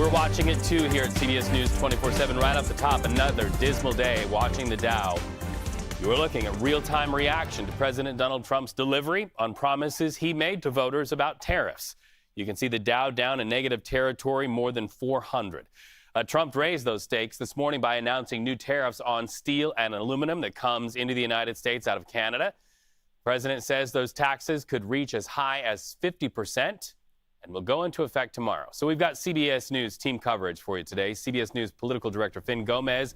We're watching it too here at CBS News 24/7. Right off the top, another dismal day watching the Dow. You're looking at real-time reaction to President Donald Trump's delivery on promises he made to voters about tariffs. You can see the Dow down in negative territory, more than 400. Trump raised those stakes this morning by announcing new tariffs on steel and aluminum that comes into the United States out of Canada. The president says those taxes could reach as high as 50% and will go into effect tomorrow. So we've got CBS News team coverage for you today. CBS News political director Fin Gomez.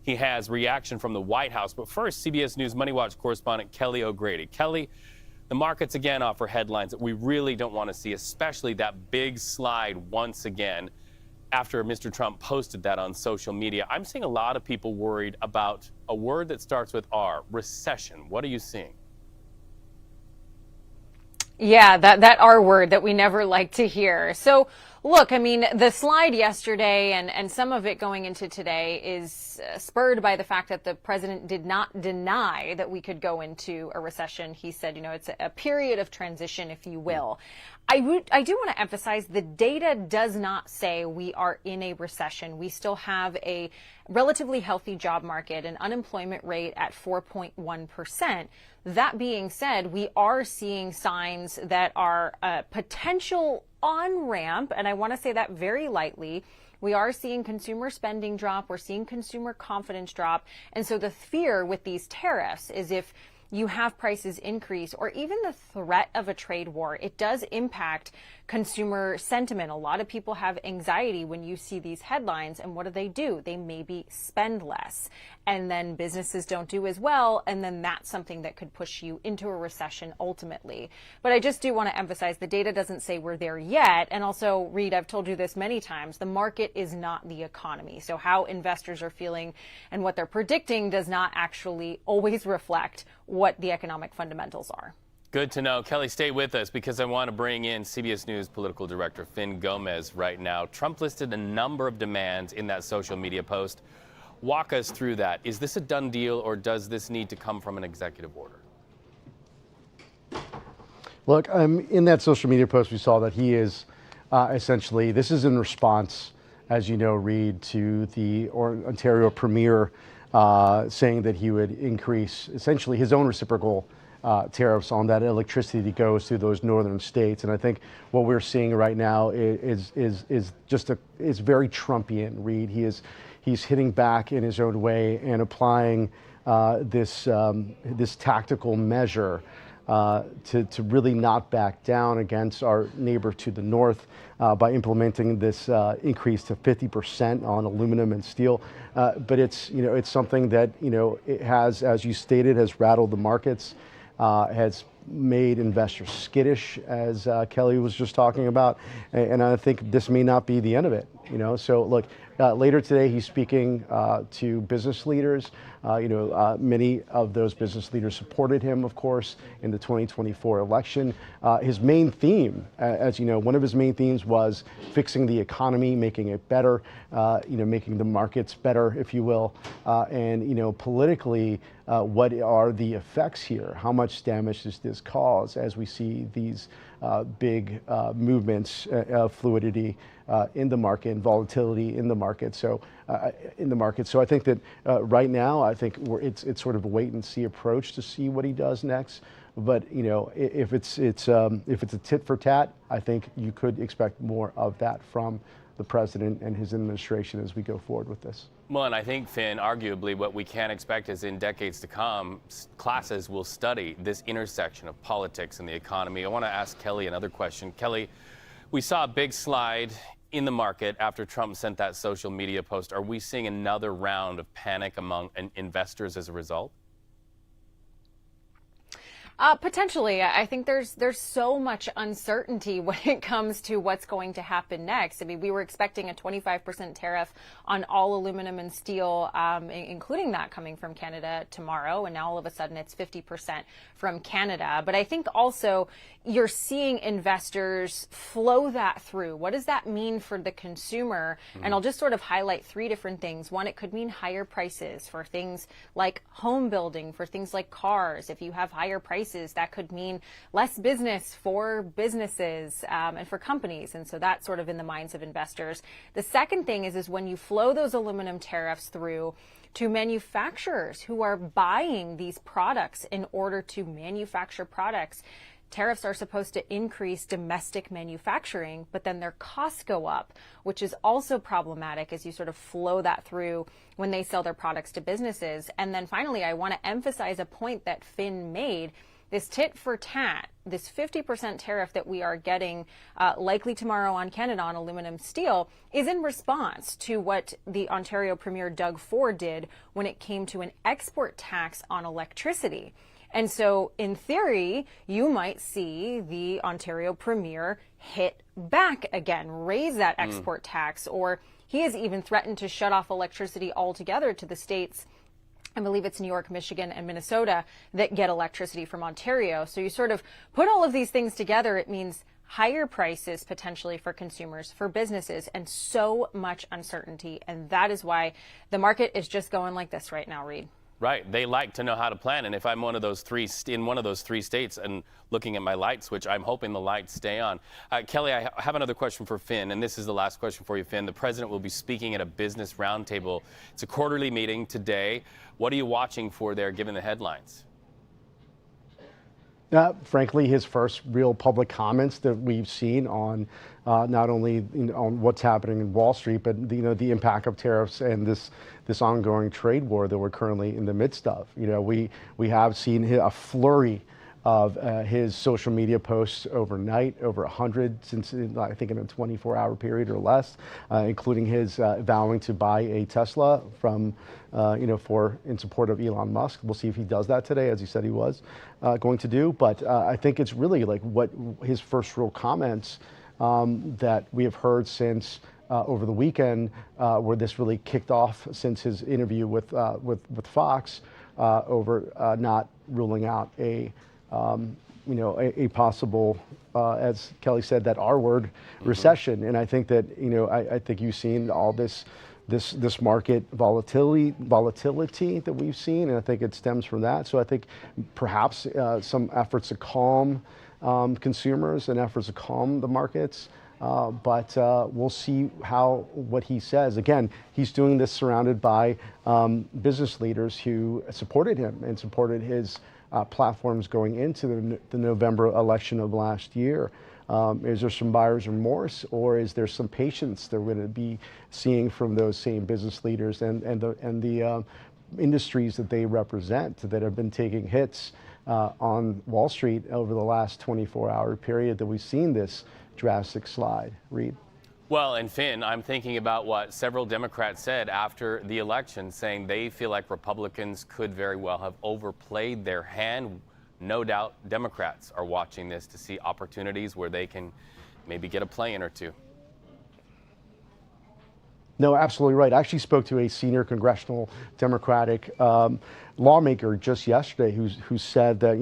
He has reaction from the White House. But first, CBS News Moneywatch correspondent Kelly O'Grady. Kelly, the markets again offer headlines that we really don't want to see, especially that big slide once again after Mr. Trump posted that on social media. I'm seeing a lot of people worried about a word that starts with R, recession. What are you seeing? Yeah, that R word that we never like to hear. So, look, I mean, the slide yesterday and some of it going into today is spurred by the fact that the president did not deny that we could go into a recession. He said, it's a period of transition, if you will. I do want to emphasize the data does not say we are in a recession. We still have a relatively healthy job market, an unemployment rate at 4.1%. That being said, we are seeing signs that are a potential on-ramp, and I want to say that very lightly. We are seeing consumer spending drop. We're seeing consumer confidence drop. And so the fear with these tariffs is if you have prices increase or even the threat of a trade war, it does impact consumer sentiment. A lot of people have anxiety when you see these headlines. And what do? They maybe spend less. And then businesses don't do as well. And then that's something that could push you into a recession ultimately. But I just do want to emphasize the data doesn't say we're there yet. And also, Reed, I've told you this many times, the market is not the economy. So how investors are feeling and what they're predicting does not actually always reflect what the economic fundamentals are. Good to know. Kelly, stay with us because I want to bring in CBS News political director Fin Gomez right now. Trump listed a number of demands in that social media post. Walk us through that. Is this a done deal or does this need to come from an executive order? Look, in that social media post, we saw that he is essentially, this is in response, as you know, Reed, to the Ontario Premier saying that he would increase essentially his own reciprocal tariffs on that electricity that goes through those northern states. And I think what we're seeing right now is very Trumpian, Reed. He's hitting back in his own way and applying this tactical measure to really not back down against our neighbor to the north by implementing this increase to 50% on aluminum and steel. But it's something that it has, as you stated, has rattled the markets, has made investors skittish, as Kelly was just talking about, and I think this may not be the end of it. So look, later today he's speaking to business leaders. Many of those business leaders supported him, of course, in the 2024 election. His main theme, as you know, one of his main themes was fixing the economy, making it better, making the markets better, if you will, and politically, what are the effects here? How much damage does this cause as we see these big movements of fluidity in the market and volatility in the market? So I think that right now, I think it's sort of a wait and see approach to see what he does next. But if it's a tit for tat, I think you could expect more of that from the president and his administration as we go forward with this. Well, and I think, Finn, arguably what we can expect is in decades to come, classes will study this intersection of politics and the economy. I want to ask Kelly another question. Kelly, we saw a big slide in the market after Trump sent that social media post. Are we seeing another round of panic among investors as a result? Potentially. I think there's so much uncertainty when it comes to what's going to happen next. I mean, we were expecting a 25% tariff on all aluminum and steel, including that coming from Canada tomorrow. And now all of a sudden it's 50% from Canada. But I think also you're seeing investors flow that through. What does that mean for the consumer? And I'll just sort of highlight three different things. One, it could mean higher prices for things like home building, for things like cars. If you have higher prices prices, that could mean less business for businesses and for companies. And so that's sort of in the minds of investors. The second thing is when you flow those aluminum tariffs through to manufacturers who are buying these products in order to manufacture products. Tariffs are supposed to increase domestic manufacturing, but then their costs go up, which is also problematic as you sort of flow that through when they sell their products to businesses. And then finally, I want to emphasize a point that Finn made. This tit for tat, this 50% tariff that we are getting likely tomorrow on Canada on aluminum steel is in response to what the Ontario Premier Doug Ford did when it came to an export tax on electricity. And so, in theory, you might see the Ontario Premier hit back again, raise that export tax, or he has even threatened to shut off electricity altogether to the states. I believe it's New York, Michigan, and Minnesota that get electricity from Ontario. So you sort of put all of these things together, it means higher prices potentially for consumers, for businesses, and so much uncertainty. And that is why the market is just going like this right now, Reed. Right. They like to know how to plan. And if I'm in one of those three states and looking at my light switch, I'm hoping the lights stay on. Kelly, I have another question for Finn, and this is the last question for you, Finn. The president will be speaking at a business roundtable. It's a quarterly meeting today. What are you watching for there, given the headlines? Frankly, his first real public comments that we've seen on not only on what's happening in Wall Street, but the impact of tariffs and this ongoing trade war that we're currently in the midst of. We have seen a flurry of his social media posts overnight, over 100 since I think in a 24-hour period or less, including his vowing to buy a Tesla from in support of Elon Musk. We'll see if he does that today, as he said he was going to do. But I think it's really like what his first real comments that we have heard since over the weekend, where this really kicked off since his interview with Fox over not ruling out a possible, as Kelly said, that R word, recession. And I think that I think you've seen all this market volatility that we've seen, and I think it stems from that. So I think perhaps some efforts to calm consumers and efforts to calm the markets. But we'll see what he says. Again, he's doing this surrounded by business leaders who supported him and supported his platforms going into the November election of last year. Is there some buyer's remorse, or is there some patience that we're going to be seeing from those same business leaders and the industries that they represent that have been taking hits on Wall Street over the last 24-hour period that we've seen this drastic slide? Reed? Well, and Finn, I'm thinking about what several Democrats said after the election, saying they feel like Republicans could very well have overplayed their hand. No doubt Democrats are watching this to see opportunities where they can maybe get a play-in or two. No, absolutely right. I actually spoke to a senior congressional Democratic lawmaker just yesterday who said that,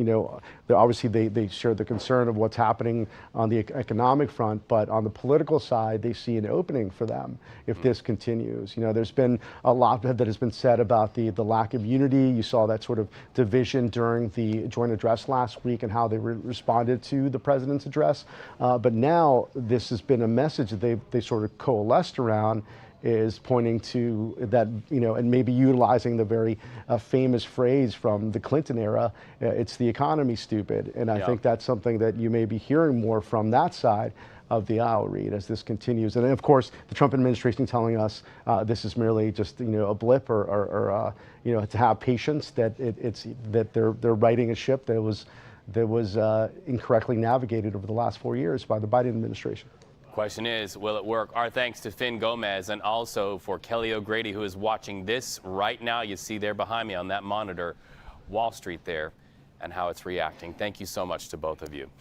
that obviously they share the concern of what's happening on the economic front, but on the political side, they see an opening for them if this continues. There's been a lot that has been said about the lack of unity. You saw that sort of division during the joint address last week and how they responded to the president's address. But now this has been a message that they sort of coalesced around, is pointing to that, and maybe utilizing the very famous phrase from the Clinton era, it's the economy, stupid. And I think that's something that you may be hearing more from that side of the aisle, Reed, as this continues. And of course, the Trump administration telling us this is merely just, a blip or to have patience, that that they're righting a ship that was incorrectly navigated over the last 4 years by the Biden administration. Question is, will it work? Our thanks to Fin Gomez, and also for Kelly O'Grady, who is watching this right now. You see there behind me on that monitor, Wall Street there, and how it's reacting. Thank you so much to both of you.